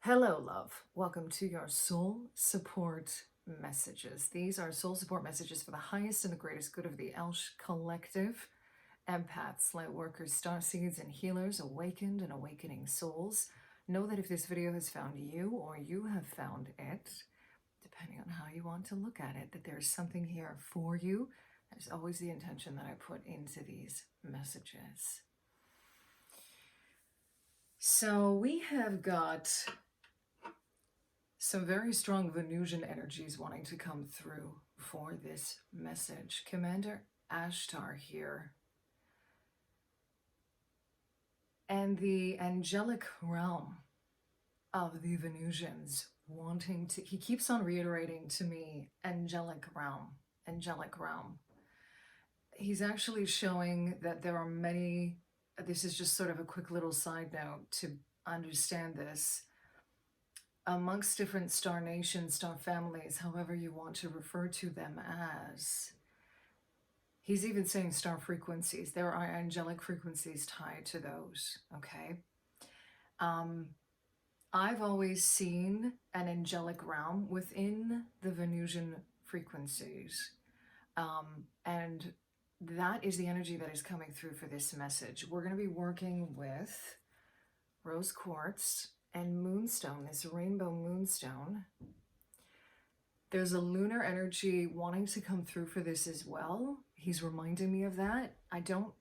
Hello, love. Welcome to your soul support messages. These are soul support messages for the highest and the greatest good of the Elsh collective. Empaths, light workers, starseeds, and healers, awakened and awakening souls. Know that if this video has found you or you have found it, depending on how you want to look at it, that there's something here for you. There's always the intention that I put into these messages. So we have got some very strong Venusian energies wanting to come through for this message. Commander Ashtar here. And the angelic realm of the Venusians wanting to, he keeps on reiterating to me, angelic realm, angelic realm. He's actually showing that there are many, this is just sort of a quick little side note to understand this, amongst different star nations, star families, however you want to refer to them as. He's even saying star frequencies. There are angelic frequencies tied to those, okay? I've always seen an angelic realm within the Venusian frequencies. And that is the energy that is coming through for this message. We're going to be working with rose quartz and moonstone, this rainbow moonstone. There's a lunar energy wanting to come through for this as well. He's reminding me of that. I don't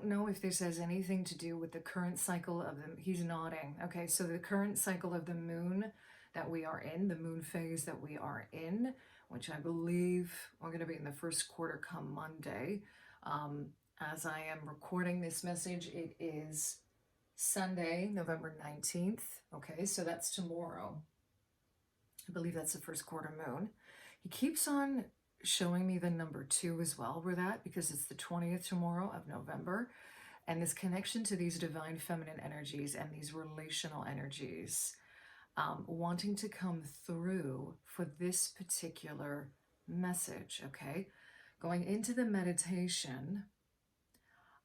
know if this has anything to do with the current cycle of the, he's nodding. Okay, so the current cycle of the moon that we are in, the moon phase that we are in, which I believe we're going to be in the first quarter come Monday. As I am recording this message, it is Sunday, November 19th. Okay, so that's tomorrow. I believe that's the first quarter moon. He keeps on showing me the number 2 as well with that, because it's the 20th tomorrow of November. And this connection to these divine feminine energies and these relational energies wanting to come through for this particular message, okay? Going into the meditation,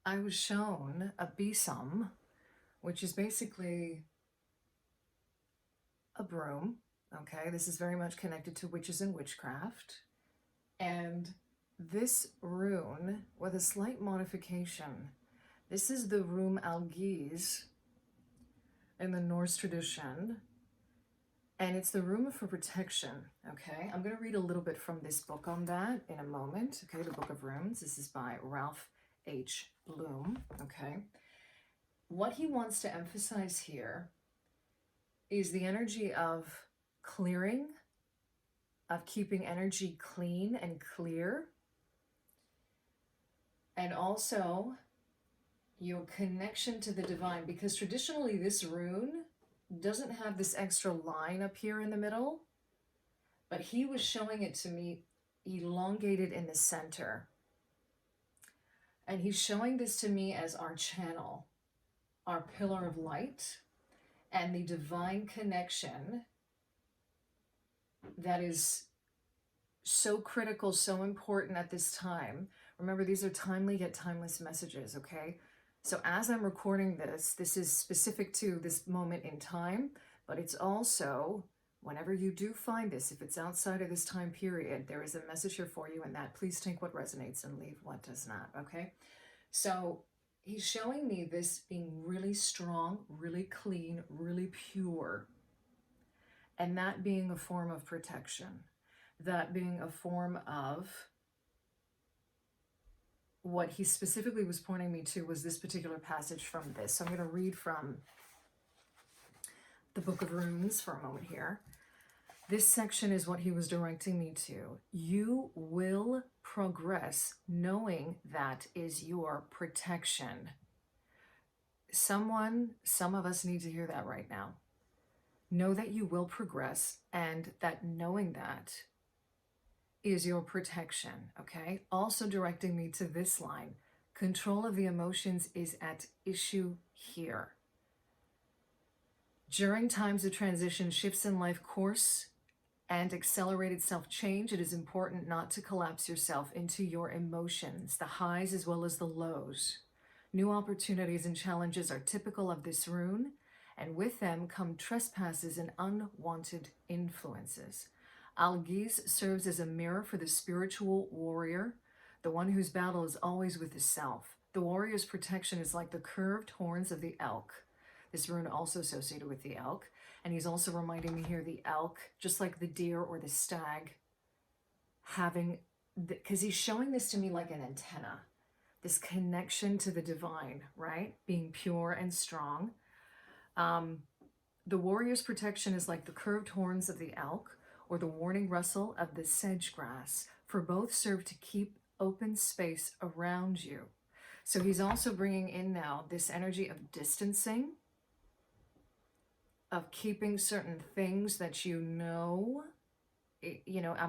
I was shown a besom, which is basically a broom, okay? This is very much connected to witches and witchcraft. And this rune, with a slight modification, this is the rune algiz in the Norse tradition, and it's the rune for protection, okay? I'm going to read a little bit from this book on that in a moment, okay? The Book of Runes. This is by Ralph H. Bloom, okay? What he wants to emphasize here is the energy of clearing, of keeping energy clean and clear, and also your connection to the divine, because traditionally this rune doesn't have this extra line up here in the middle, but he was showing it to me elongated in the center. And he's showing this to me as our channel, our pillar of light, and the divine connection that is so critical, so important at this time. Remember, these are timely yet timeless messages, okay? So as I'm recording this, this is specific to this moment in time, but it's also, whenever you do find this, if it's outside of this time period, there is a message here for you, and that please take what resonates and leave what does not, okay? So he's showing me this being really strong, really clean, really pure, and that being a form of protection, that being a form of what he specifically was pointing me to was this particular passage from this. So I'm going to read from the Book of Runes for a moment here. This section is what he was directing me to. You will progress knowing that is your protection. Some of us need to hear that right now. Know that you will progress, and that knowing that is your protection, okay? Also directing me to this line. Control of the emotions is at issue here. During times of transition, shifts in life course, and accelerated self-change, it is important not to collapse yourself into your emotions, the highs as well as the lows. New opportunities and challenges are typical of this rune, and with them come trespasses and unwanted influences. Algiz serves as a mirror for the spiritual warrior, the one whose battle is always with the self. The warrior's protection is like the curved horns of the elk. This rune also associated with the elk. And he's also reminding me here the elk, just like the deer or the stag, having, because he's showing this to me like an antenna, this connection to the divine, right? Being pure and strong. The warrior's protection is like the curved horns of the elk or the warning rustle of the sedge grass, for both serve to keep open space around you. So he's also bringing in now this energy of distancing, of keeping certain things that I'm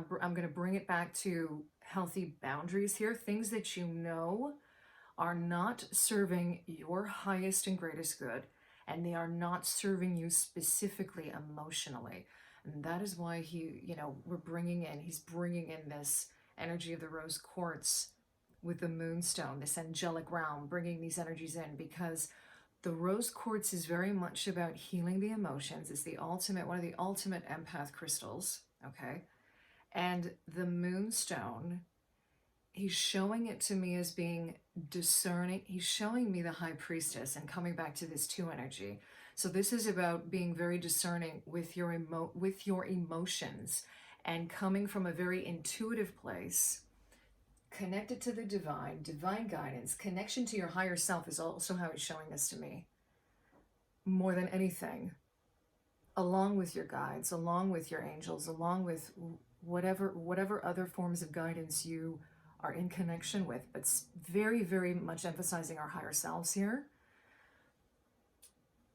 going to bring it back to healthy boundaries here, things that are not serving your highest and greatest good, and they are not serving you specifically emotionally. And that is why he's bringing in this energy of the rose quartz with the moonstone, this angelic realm, bringing these energies in, because the rose quartz is very much about healing the emotions. It's one of the ultimate empath crystals, okay? And the moonstone, he's showing it to me as being discerning. He's showing me the high priestess and coming back to this two energy. So this is about being very discerning with your emotions and coming from a very intuitive place, connected to the divine guidance. Connection to your higher self is also how he's showing this to me. More than anything, along with your guides, along with your angels, along with whatever other forms of guidance you are in connection with, but very, very much emphasizing our higher selves here,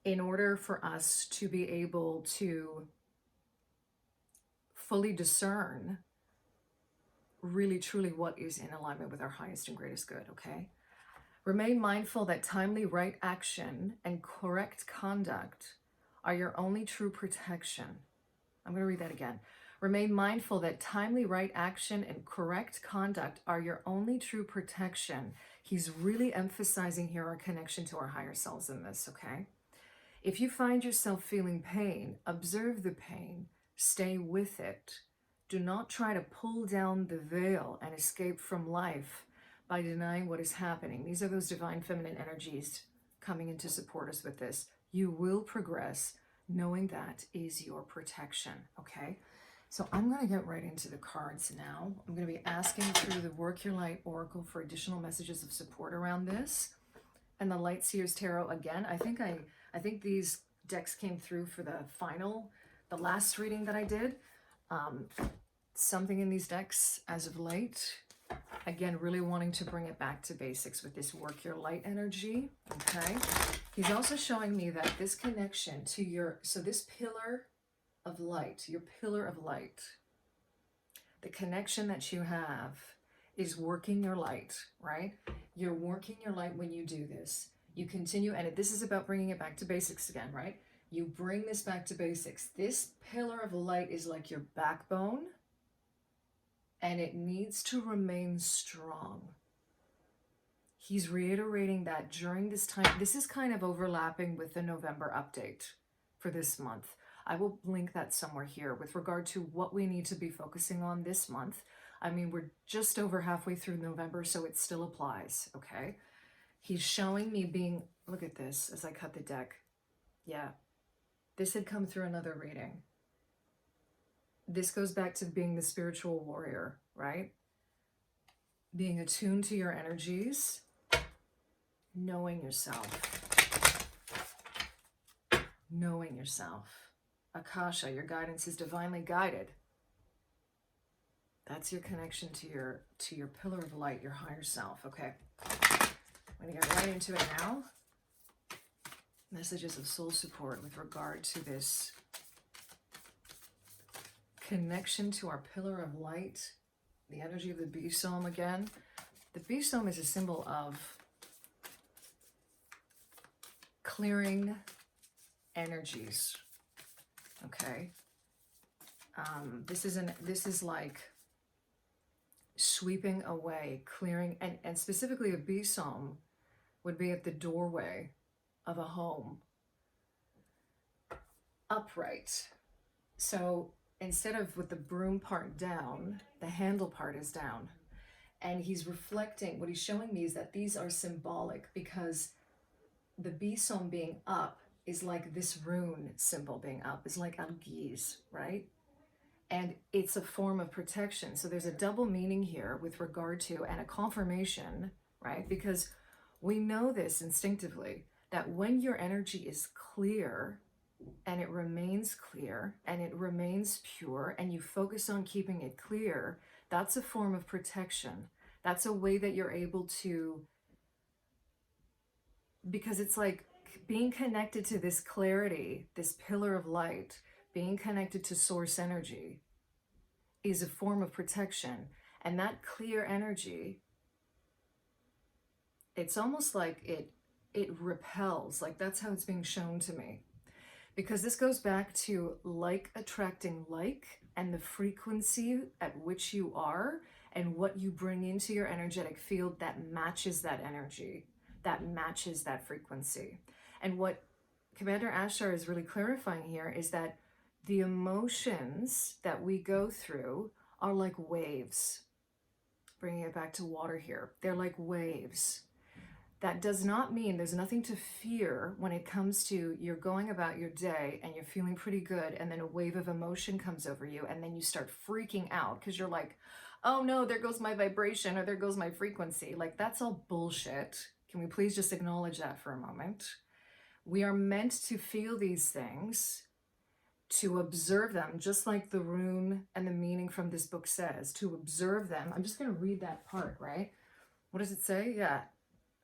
in order for us to be able to fully discern really truly what is in alignment with our highest and greatest good, okay? Remain mindful that timely right action and correct conduct are your only true protection. I'm going to read that again. Remain mindful that timely right action and correct conduct are your only true protection. He's really emphasizing here our connection to our higher selves in this, okay? If you find yourself feeling pain, observe the pain, stay with it. Do not try to pull down the veil and escape from life by denying what is happening. These are those divine feminine energies coming in to support us with this. You will progress, knowing that is your protection, okay? So I'm going to get right into the cards now. I'm going to be asking through the Work Your Light Oracle for additional messages of support around this. And the Light Seers Tarot again. I think these decks came through for the last reading that I did. Something in these decks as of late. Again, really wanting to bring it back to basics with this Work Your Light energy, okay? He's also showing me that this connection to this pillar of light, your pillar of light, the connection that you have is working your light, right? You're working your light when you do this. You continue, and this is about bringing it back to basics again, right? You bring this back to basics. This pillar of light is like your backbone, and it needs to remain strong. He's reiterating that during this time. This is kind of overlapping with the November update for this month. I will link that somewhere here with regard to what we need to be focusing on this month. I mean, we're just over halfway through November, so it still applies, okay? He's showing me look at this as I cut the deck. Yeah, this had come through another reading. This goes back to being the spiritual warrior, right? Being attuned to your energies, knowing yourself. Knowing yourself. Akasha, your guidance is divinely guided. That's your connection to your pillar of light, your higher self, okay? I'm going to get right into it now. Messages of soul support with regard to this connection to our pillar of light, the energy of the bee soam again. The bee soam is a symbol of clearing energies, okay? This is like sweeping away, clearing, and specifically a bee soam would be at the doorway of a home. upright. So instead of with the broom part down, the handle part is down. And he's reflecting, what he's showing me is that these are symbolic, because the bison being up is like this rune symbol being up, is like Algis, right? And it's a form of protection. So there's a double meaning here with regard to, and a confirmation, right? Because we know this instinctively, that when your energy is clear, and it remains clear, and it remains pure, and you focus on keeping it clear, that's a form of protection. That's a way that you're able to, because it's like being connected to this clarity, this pillar of light, being connected to source energy is a form of protection. And that clear energy, it's almost like it repels, like that's how it's being shown to me. Because this goes back to like attracting like, and the frequency at which you are and what you bring into your energetic field that matches that energy, that matches that frequency. And what Commander Ashtar is really clarifying here is that the emotions that we go through are like waves. Bringing it back to water here. They're like waves. That does not mean there's nothing to fear when it comes to you're going about your day and you're feeling pretty good, and then a wave of emotion comes over you, and then you start freaking out because you're like, oh no, there goes my vibration, or there goes my frequency. Like, that's all bullshit. Can we please just acknowledge that for a moment? We are meant to feel these things, to observe them, just like the rune and the meaning from this book says, to observe them. I'm just going to read that part, right? What does it say? Yeah.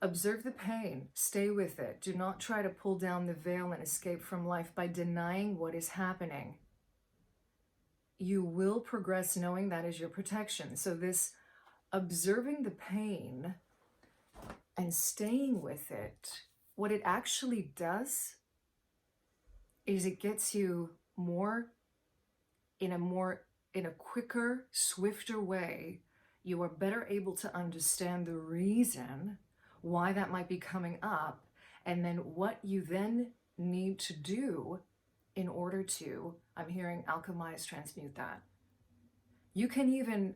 Observe the pain, stay with it. Do not try to pull down the veil and escape from life by denying what is happening. You will progress knowing that is your protection. So this observing the pain and staying with it, what it actually does is it gets you in a quicker, swifter way. You are better able to understand the reason why that might be coming up, and then what you then need to do in order to, I'm hearing alchemize, transmute that. You can even,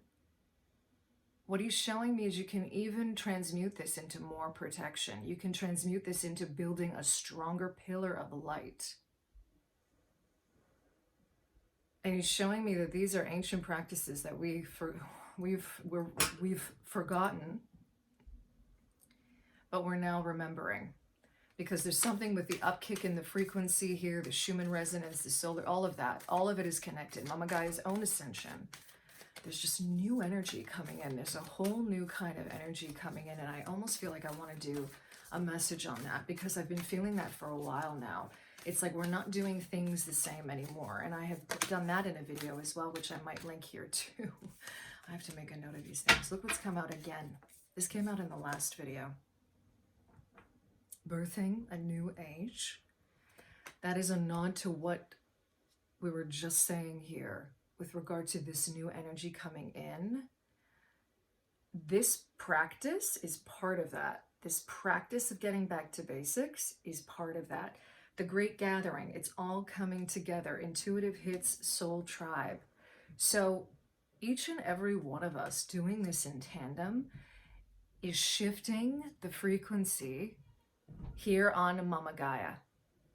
what he's showing me is you can even transmute this into more protection. You can transmute this into building a stronger pillar of light. And he's showing me that these are ancient practices that we've forgotten, but we're now remembering, because there's something with the upkick in the frequency here, the Schumann resonance, the solar, all of it is connected. Mama Gaia's own ascension. There's just new energy coming in. There's a whole new kind of energy coming in, and I almost feel like I want to do a message on that, because I've been feeling that for a while now. It's like we're not doing things the same anymore, and I have done that in a video as well, which I might link here too. I have to make a note of these things. Look what's come out again. This came out in the last video. Birthing a new age. That is a nod to what we were just saying here with regard to this new energy coming in. This practice is part of that. This practice of getting back to basics is part of that. The Great Gathering, it's all coming together. Intuitive hits, soul tribe. So each and every one of us doing this in tandem is shifting the frequency here on Mama Gaia.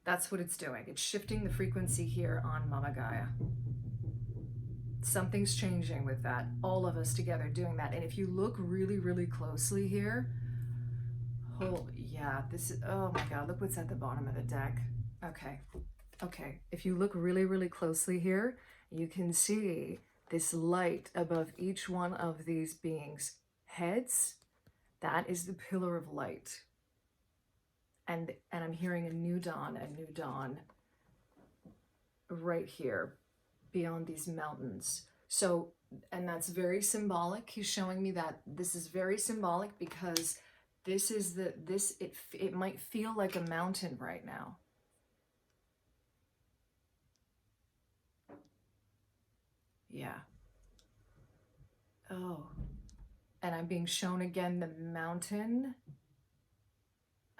That's what it's doing. It's shifting the frequency here on Mama Gaia. Something's changing with that. All of us together doing that. And if you look really, really closely here, yeah, this is, oh my God, look what's at the bottom of the deck. Okay. If you look really, really closely here, you can see this light above each one of these beings' heads. That is the pillar of light. And I'm hearing a new dawn right here beyond these mountains. So, and that's very symbolic. He's showing me that this is very symbolic, because this is it might feel like a mountain right now. Yeah. Oh, and I'm being shown again the mountain,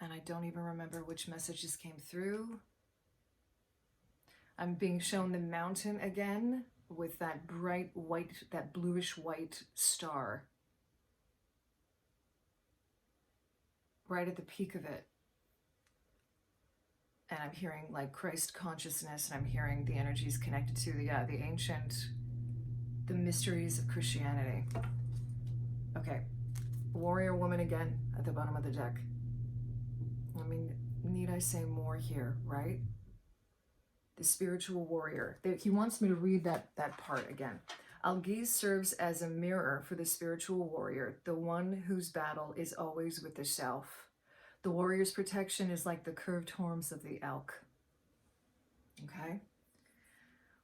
and I don't even remember which messages came through. I'm being shown the mountain again with that bright white, that bluish white star right at the peak of it. And I'm hearing like Christ consciousness, and I'm hearing the energies connected to the ancient, the mysteries of Christianity. Okay, warrior woman again at the bottom of the deck. I mean, need I say more here, right? The spiritual warrior. He wants me to read that part again. Algiz serves as a mirror for the spiritual warrior, the one whose battle is always with the self. The warrior's protection is like the curved horns of the elk. Okay?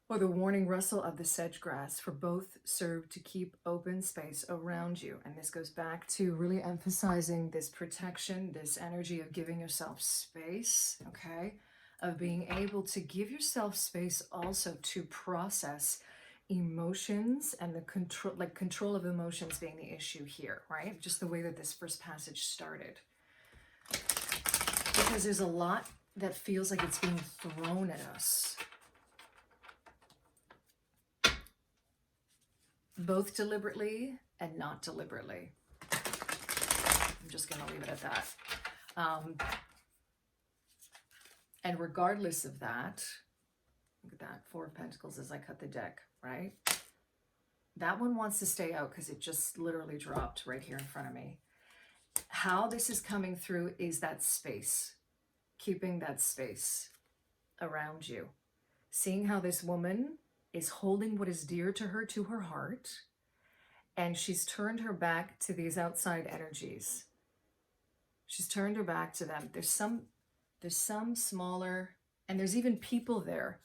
Or the warning rustle of the sedge grass, for both serve to keep open space around you. And this goes back to really emphasizing this protection, this energy of giving yourself space, okay? Of being able to give yourself space also to process emotions, and the control of emotions being the issue here, right? Just the way that this first passage started. Because there's a lot that feels like it's being thrown at us. Both deliberately and not deliberately. I'm just going to leave it at that. And regardless of that, look at that, Four of Pentacles as I cut the deck, right? That one wants to stay out because it just literally dropped right here in front of me. How this is coming through is that space, keeping that space around you. Seeing how this woman is holding what is dear to her heart, and she's turned her back to these outside energies. She's turned her back to them. There's some smaller, and there's even people there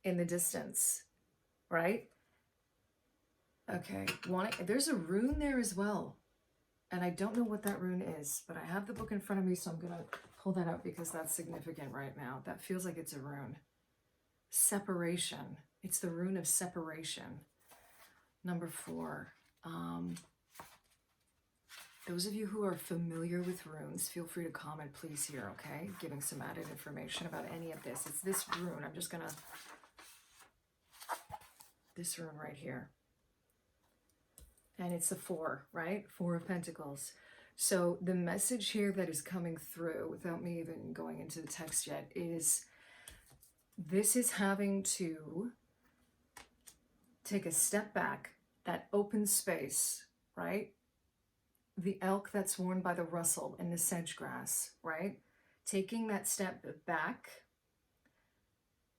in the distance, right? Okay, there's a rune there as well. And I don't know what that rune is, but I have the book in front of me, so I'm going to pull that out because that's significant right now. That feels like it's a rune. Separation. It's the rune of separation. Number 4. Those of you who are familiar with runes, feel free to comment, please, here, okay? Giving some added information about any of this. It's this rune. I'm just going to... This rune right here. And it's a 4, right? 4 of Pentacles. So the message here that is coming through, without me even going into the text yet, is this is having to take a step back, that open space, right? The elk that's worn by the rustle in the sedge grass, right? Taking that step back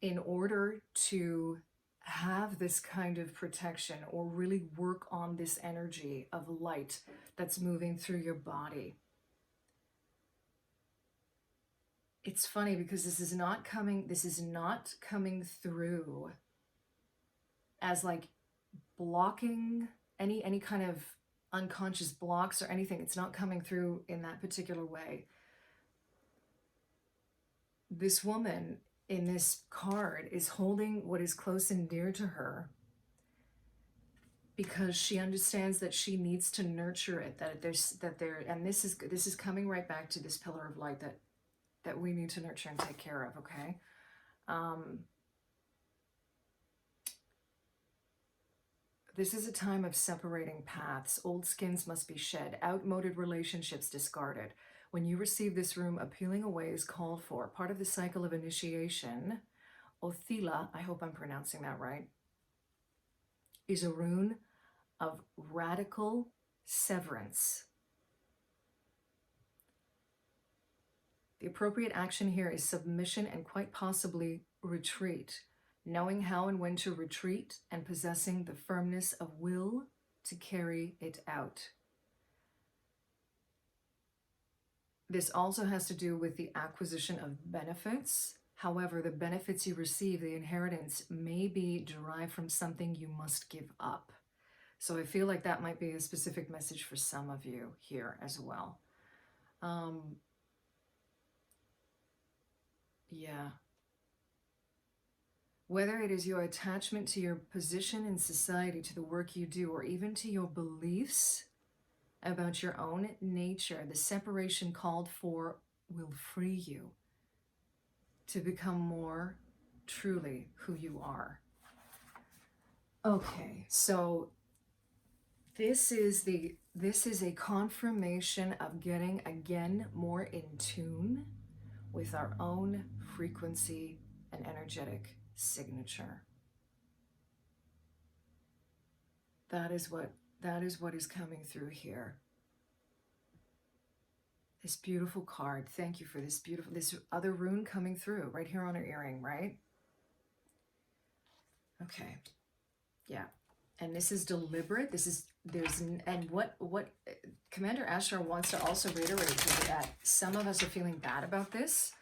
in order to have this kind of protection, or really work on this energy of light that's moving through your body. It's funny because this is not coming through as like blocking any kind of unconscious blocks or anything. It's not coming through in that particular way. This woman in this card is holding what is close and dear to her because she understands that she needs to nurture it, and this is coming right back to this pillar of light that we need to nurture and take care of, okay? This is a time of separating paths. Old skins must be shed, outmoded relationships discarded. When you receive this rune, appealing away is called for. Part of the cycle of initiation, Othila, I hope I'm pronouncing that right, is a rune of radical severance. The appropriate action here is submission and quite possibly retreat, knowing how and when to retreat and possessing the firmness of will to carry it out. This also has to do with the acquisition of benefits. However, the benefits you receive, the inheritance, may be derived from something you must give up. So I feel like that might be a specific message for some of you here as well. Yeah. Whether it is your attachment to your position in society, to the work you do, or even to your beliefs about your own nature, the separation called for will free you to become more truly who you are. Okay, so this is a confirmation of getting again more in tune with our own frequency and energetic signature. That is what is coming through here. This beautiful card. Thank you for this other rune coming through right here on her earring, right? Okay. Yeah. And this is deliberate. And what Commander Ashar wants to also reiterate is that some of us are feeling bad about this.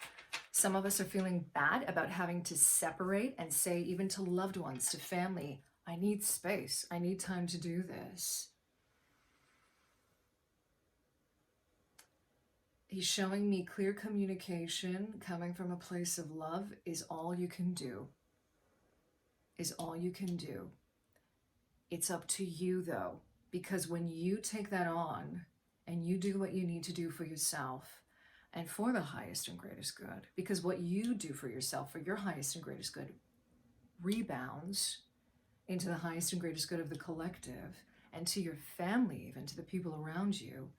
Some of us are feeling bad about having to separate and say, even to loved ones, to family, I need space. I need time to do this. He's showing me clear communication coming from a place of love is all you can do. Is all you can do. It's up to you though, because when you take that on and you do what you need to do for yourself and for the highest and greatest good, because what you do for yourself, for your highest and greatest good, rebounds into the highest and greatest good of the collective and to your family, even to the people around you,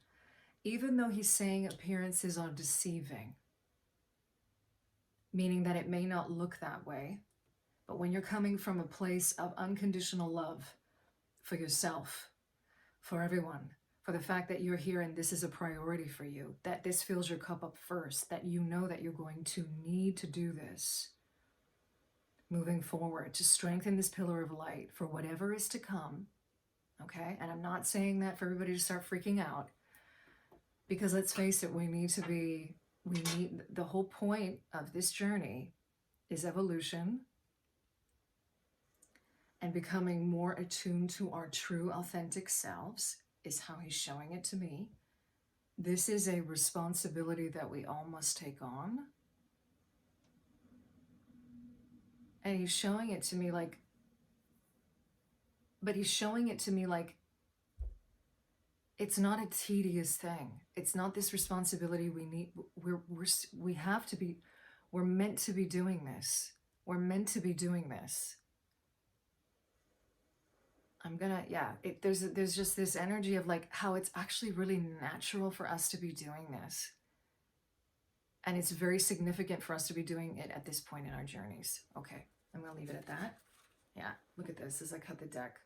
even though he's saying appearances are deceiving, meaning that it may not look that way, but when you're coming from a place of unconditional love for yourself, for everyone, for the fact that you're here and this is a priority for you, that this fills your cup up first, that you know that you're going to need to do this moving forward to strengthen this pillar of light for whatever is to come, okay? And I'm not saying that for everybody to start freaking out, because let's face it, the whole point of this journey is evolution and becoming more attuned to our true authentic selves is how he's showing it to me. This is a responsibility that we all must take on. And he's showing it to me like, it's not a tedious thing. It's not this responsibility we need. We're meant to be doing this. We're meant to be doing this. There's just this energy of like how it's actually really natural for us to be doing this. And it's very significant for us to be doing it at this point in our journeys. Okay, I'm gonna leave it at that. Yeah, look at this as I cut the deck.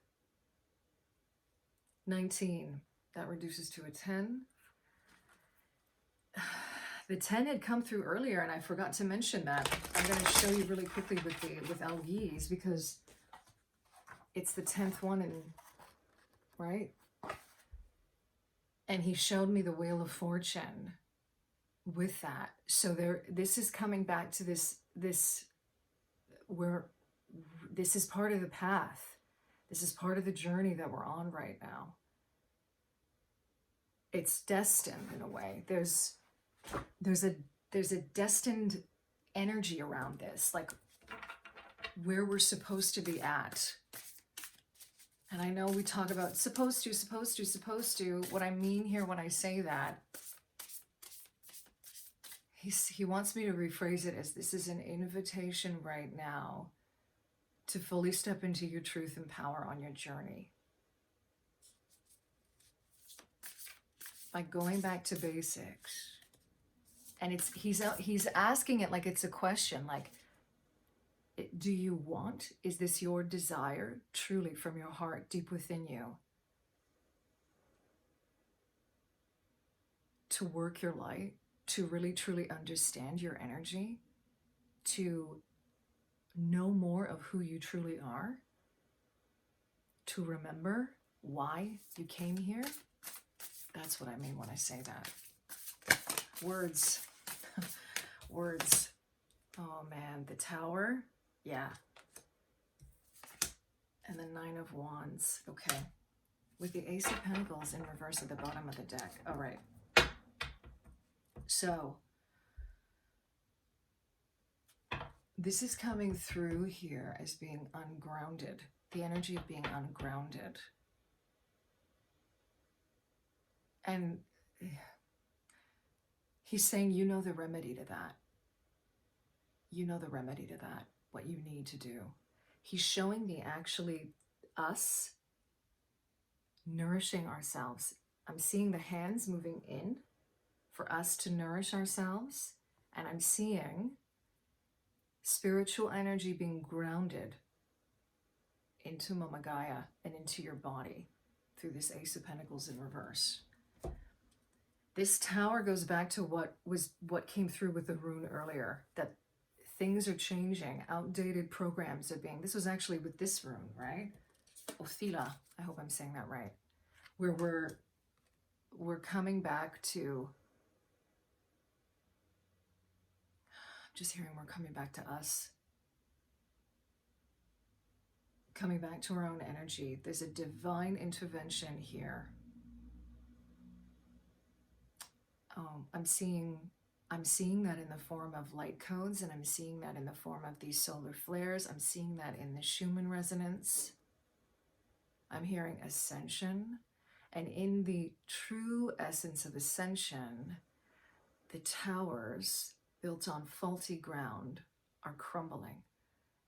19, that reduces to a 10. The 10 had come through earlier and I forgot to mention that. I'm gonna show you really quickly with Elise because it's the 10th one, and right? And he showed me the Wheel of Fortune with that. So this is coming back to this where this is part of the path. This is part of the journey that we're on right now. It's destined in a way. There's a destined energy around this, like where we're supposed to be at. And I know we talk about supposed to. What I mean here when I say that, he wants me to rephrase it as this is an invitation right now to fully step into your truth and power on your journey. By going back to basics. And he's asking it like it's a question, like, do you want? Is this your desire truly from your heart deep within you to work your light, to really truly understand your energy, to know more of who you truly are, to remember why you came here? That's what I mean when I say that. Words. Words. Oh man, the Tower. Yeah. And the 9 of Wands. Okay. With the Ace of Pentacles in reverse at the bottom of the deck. All right. So, this is coming through here as being ungrounded. The energy of being ungrounded. And he's saying, you know the remedy to that. You know the remedy to that. what you need to do. He's showing me actually us nourishing ourselves. I'm seeing the hands moving in for us to nourish ourselves, and I'm seeing spiritual energy being grounded into Mama Gaia and into your body through this Ace of Pentacles in reverse. This tower goes back to what came through with the rune earlier, that things are changing, outdated programs are being, this was actually with this rune, right? Othila, I hope I'm saying that right. Where we're coming back to, I'm just hearing we're coming back to us. Coming back to our own energy. There's a divine intervention here. I'm seeing that in the form of light codes, and I'm seeing that in the form of these solar flares. I'm seeing that in the Schumann resonance. I'm hearing ascension. And in the true essence of ascension, the towers built on faulty ground are crumbling.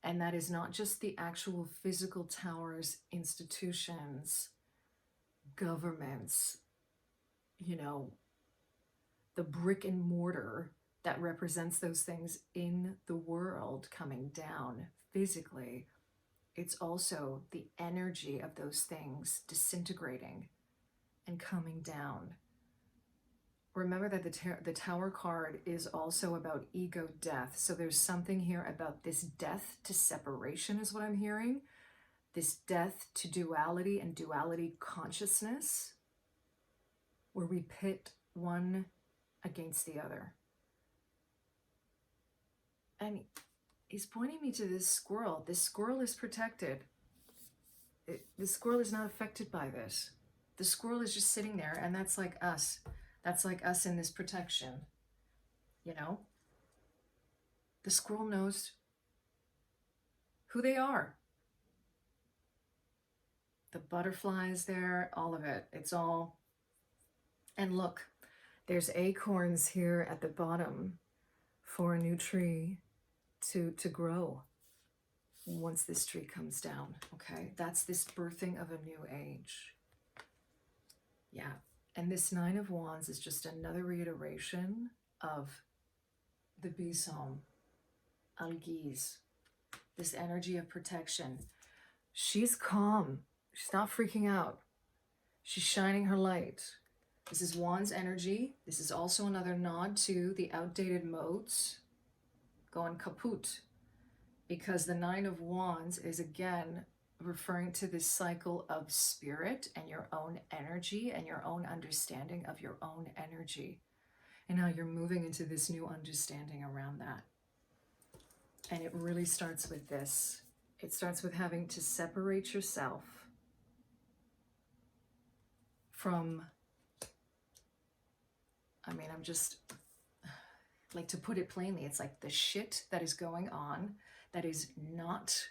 And that is not just the actual physical towers, institutions, governments, you know, the brick and mortar that represents those things in the world coming down physically. It's also the energy of those things disintegrating and coming down. Remember that the Tower card is also about ego death. So there's something here about this death to separation is what I'm hearing. This death to duality and duality consciousness, where we pit one against the other. And he's pointing me to this squirrel. This squirrel is protected. The squirrel is not affected by this. The squirrel is just sitting there, and that's like us. That's like us in this protection, you know? The squirrel knows who they are. The butterflies there, all of it. It's all, and look, there's acorns here at the bottom for a new tree to grow once this tree comes down, okay? That's this birthing of a new age. Yeah. And this Nine of Wands is just another reiteration of the Besom, Algiz, this energy of protection. She's calm. She's not freaking out. She's shining her light. This is Wands energy. This is also another nod to the outdated modes going kaput, because the Nine of Wands is again referring to this cycle of spirit and your own energy and your own understanding of your own energy, and how you're moving into this new understanding around that. And it really starts with this. It starts with having to separate yourself from, I'm just, like, to put it plainly, it's like the shit that is going on that is not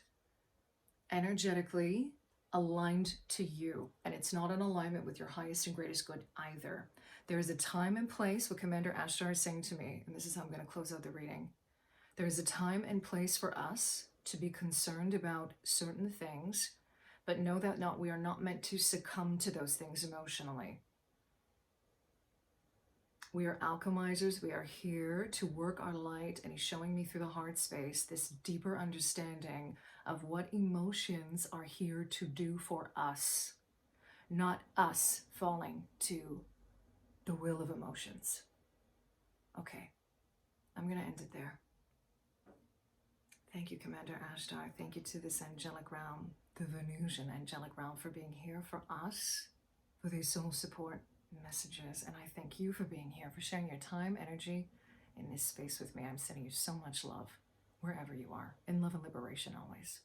energetically aligned to you, and it's not in alignment with your highest and greatest good either. There is a time and place, what Commander Ashtar is saying to me, and this is how I'm going to close out the reading. There is a time and place for us to be concerned about certain things, but know that we are not meant to succumb to those things emotionally. We are alchemizers. We are here to work our light, and he's showing me through the heart space this deeper understanding of what emotions are here to do for us, not us falling to the will of emotions. Okay, I'm going to end it there. Thank you, Commander Ashtar. Thank you to this angelic realm, the Venusian angelic realm, for being here for us, for these soul support messages. And I thank you for being here, for sharing your time, energy in this space with me. I'm sending you so much love wherever you are, in love and liberation always.